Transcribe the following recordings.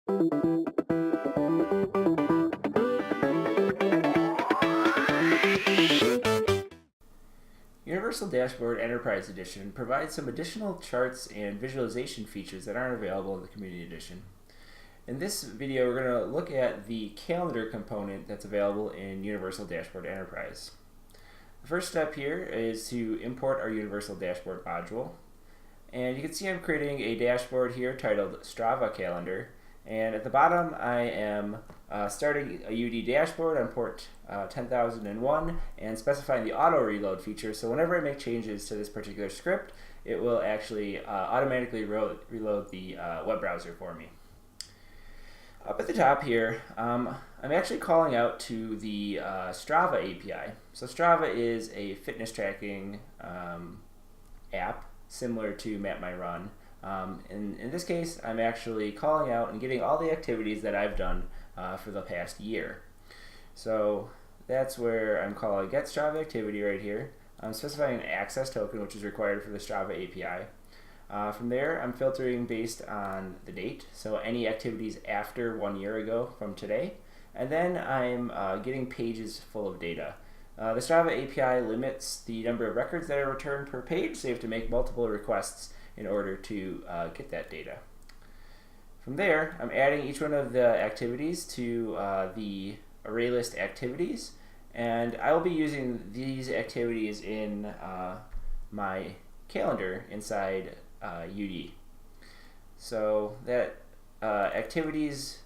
Universal Dashboard Enterprise Edition provides some additional charts and visualization features that aren't available in the Community Edition. In this video, we're going to look at the calendar component that's available in Universal Dashboard Enterprise. The first step here is to import our Universal Dashboard module. And you can see I'm creating a dashboard here titled Strava Calendar. And at the bottom, I am starting a UD dashboard on port 10,001 and specifying the auto reload feature. So whenever I make changes to this particular script, it will actually automatically reload the web browser for me. Up at the top here, I'm actually calling out to the Strava API. So Strava is a fitness tracking app similar to Map My Run. In this case, I'm actually calling out and getting all the activities that I've done for the past year. So that's where I'm calling get Strava activity right here. I'm specifying an access token, which is required for the Strava API. From there, I'm filtering based on the date, so any activities after 1 year ago from today. And then I'm getting pages full of data. The Strava API limits the number of records that are returned per page, so you have to make multiple requests in order to get that data. From there, I'm adding each one of the activities to the array list activities, and I will be using these activities in my calendar inside UD. So that activities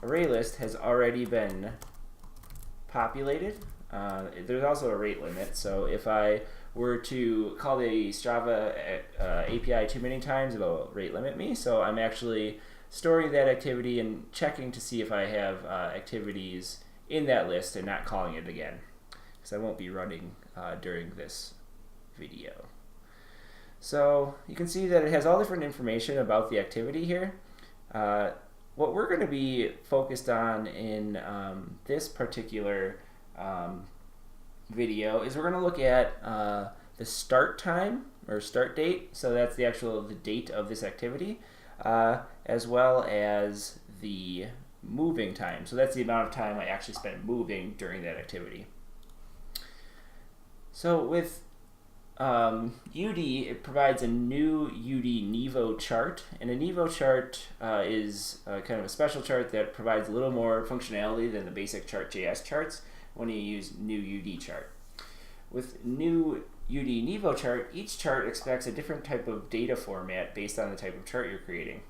array list has already been populated. There's also a rate limit, so if I were to call the Strava API too many times, it'll rate limit me. So I'm actually storing that activity and checking to see if I have activities in that list and not calling it again, because I won't be running during this video. So you can see that it has all different information about the activity here. What we're going to be focused on in this particular video is we're going to look at the start time or start date, so that's the date of this activity, as well as the moving time, so that's the amount of time I actually spent moving during that activity. So with UD, it provides a new UD Nevo chart, and a Nevo chart is kind of a special chart that provides a little more functionality than the basic chart.js charts when you use new UD chart. With new UD Nevo chart, each chart expects a different type of data format based on the type of chart you're creating.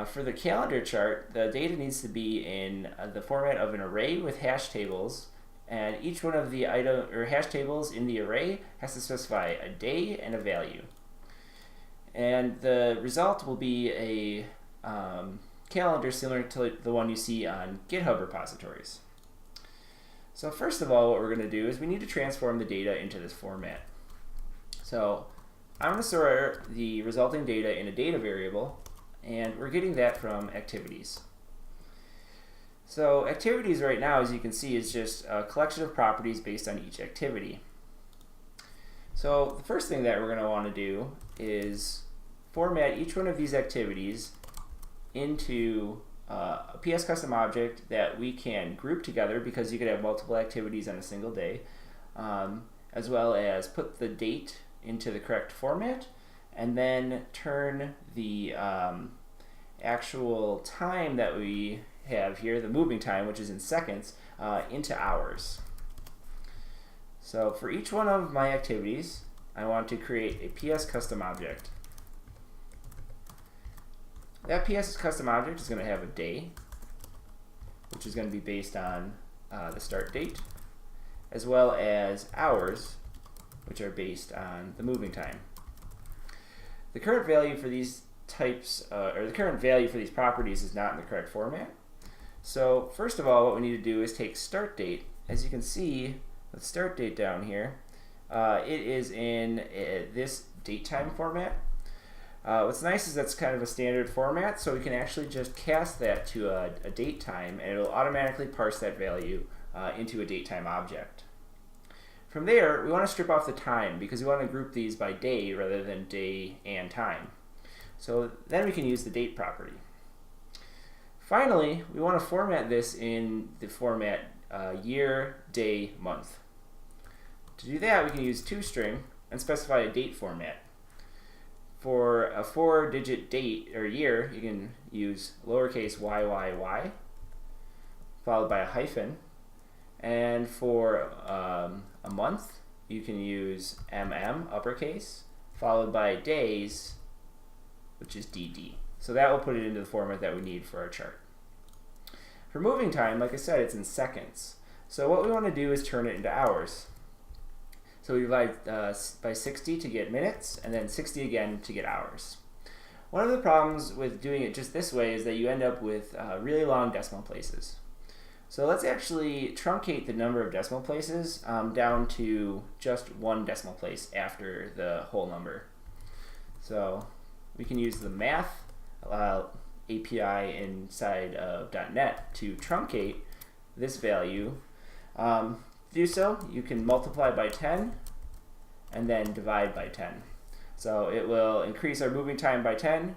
For the calendar chart, the data needs to be in the format of an array with hash tables, and each one of the hash tables in the array has to specify a day and a value. And the result will be a calendar similar to the one you see on GitHub repositories. So first of all, what we're going to do is we need to transform the data into this format. So I'm going to store the resulting data in a data variable, and we're getting that from activities. So activities right now, as you can see, is just a collection of properties based on each activity. So the first thing that we're going to want to do is format each one of these activities into a PS custom object that we can group together, because you could have multiple activities on a single day, as well as put the date into the correct format, and then turn the actual time that we have here, the moving time, which is in seconds, into hours. So for each one of my activities, I want to create a PS custom object. That PS custom object is going to have a day, which is going to be based on the start date, as well as hours, which are based on the moving time. The current value for these the current value for these properties is not in the correct format. So first of all, what we need to do is take start date. As you can see, the start date down here, it is in this datetime format. What's nice is that's kind of a standard format, so we can actually just cast that to a date time, and it'll automatically parse that value into a datetime object. From there, we want to strip off the time, because we want to group these by day rather than day and time. So then we can use the date property. Finally, we want to format this in the format year, day, month. To do that, we can use toString and specify a date format. For a 4-digit date or year, you can use lowercase YYY followed by a hyphen. And for a month, you can use uppercase followed by days, which is DD. So that will put it into the format that we need for our chart. For moving time, like I said, it's in seconds. So what we want to do is turn it into hours. So we divide by 60 to get minutes, and then 60 again to get hours. One of the problems with doing it just this way is that you end up with really long decimal places. So let's actually truncate the number of decimal places down to just one decimal place after the whole number. So we can use the math API inside of .NET to truncate this value. To do so, you can multiply by 10 and then divide by 10. So it will increase our moving time by 10,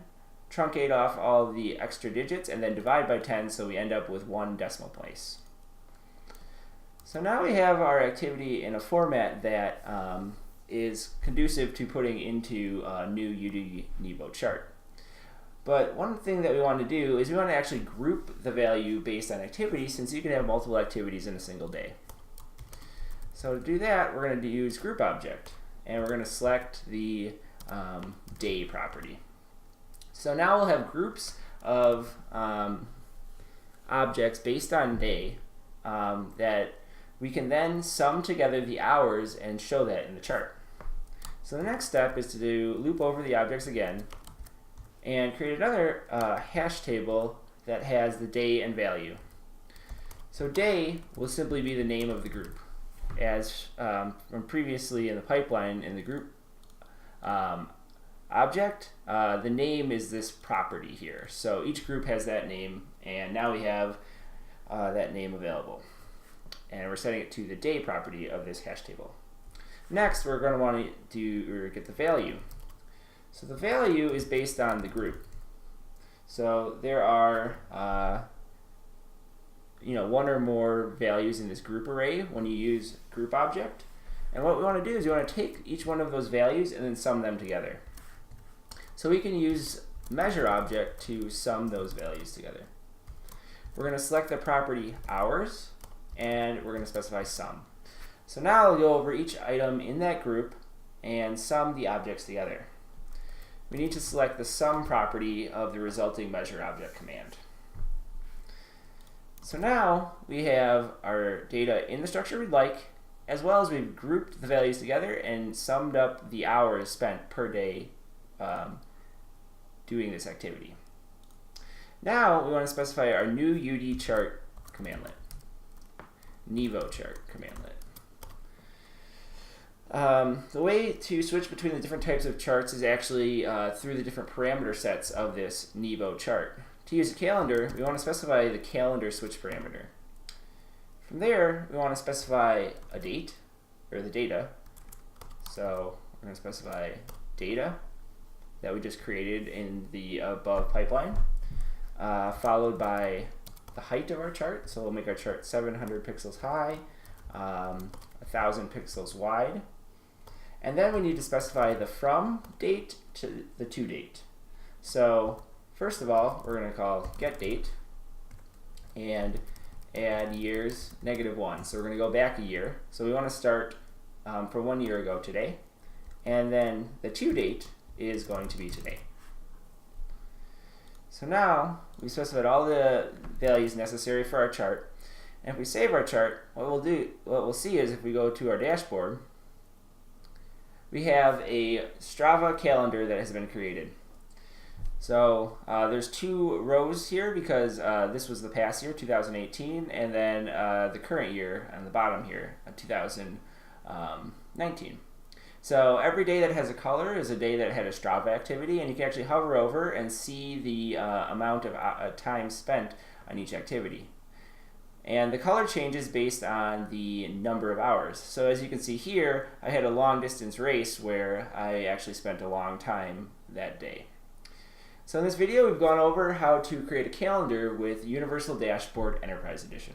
truncate off all the extra digits, and then divide by 10, so we end up with one decimal place. So now we have our activity in a format that is conducive to putting into a new UD Nevo chart. But one thing that we want to do is we want to actually group the value based on activity, since you can have multiple activities in a single day. So to do that, we're going to use group object, and we're going to select the day property. So now we'll have groups of objects based on day that we can then sum together the hours and show that in the chart. So the next step is to loop over the objects again and create another hash table that has the day and value. So day will simply be the name of the group. As from previously in the pipeline in the group object, the name is this property here. So each group has that name, and now we have that name available. And we're setting it to the day property of this hash table. Next, we're going to want to get the value. So the value is based on the group. So there are one or more values in this group array when you use group object. And what we want to do is we want to take each one of those values and then sum them together. So we can use measure object to sum those values together. We're going to select the property hours, and we're going to specify sum. So now we'll go over each item in that group and sum the objects together. We need to select the sum property of the resulting measure object command. So now we have our data in the structure we'd like, as well as we've grouped the values together and summed up the hours spent per day doing this activity. Now we want to specify our new UD chart commandlet, Nevo chart commandlet. The way to switch between the different types of charts is actually through the different parameter sets of this Nevo chart. To use a calendar, we want to specify the calendar switch parameter. From there, we want to specify a date, or the data. So we're going to specify data that we just created in the above pipeline, followed by the height of our chart. So we'll make our chart 700 pixels high, 1,000 pixels wide. And then we need to specify the from date to the to date. So first of all, we're going to call getDate and add years -1. So we're going to go back a year. So we want to start from 1 year ago today. And then the to date is going to be today. So now we specified all the values necessary for our chart. And if we save our chart, what we'll see is if we go to our dashboard, we have a Strava calendar that has been created. So there's 2 rows here because this was the past year, 2018, and then the current year on the bottom here, 2019. So every day that has a color is a day that had a Strava activity, and you can actually hover over and see the amount of time spent on each activity. And the color changes based on the number of hours. So as you can see here, I had a long distance race where I actually spent a long time that day. So in this video, we've gone over how to create a calendar with Universal Dashboard Enterprise Edition.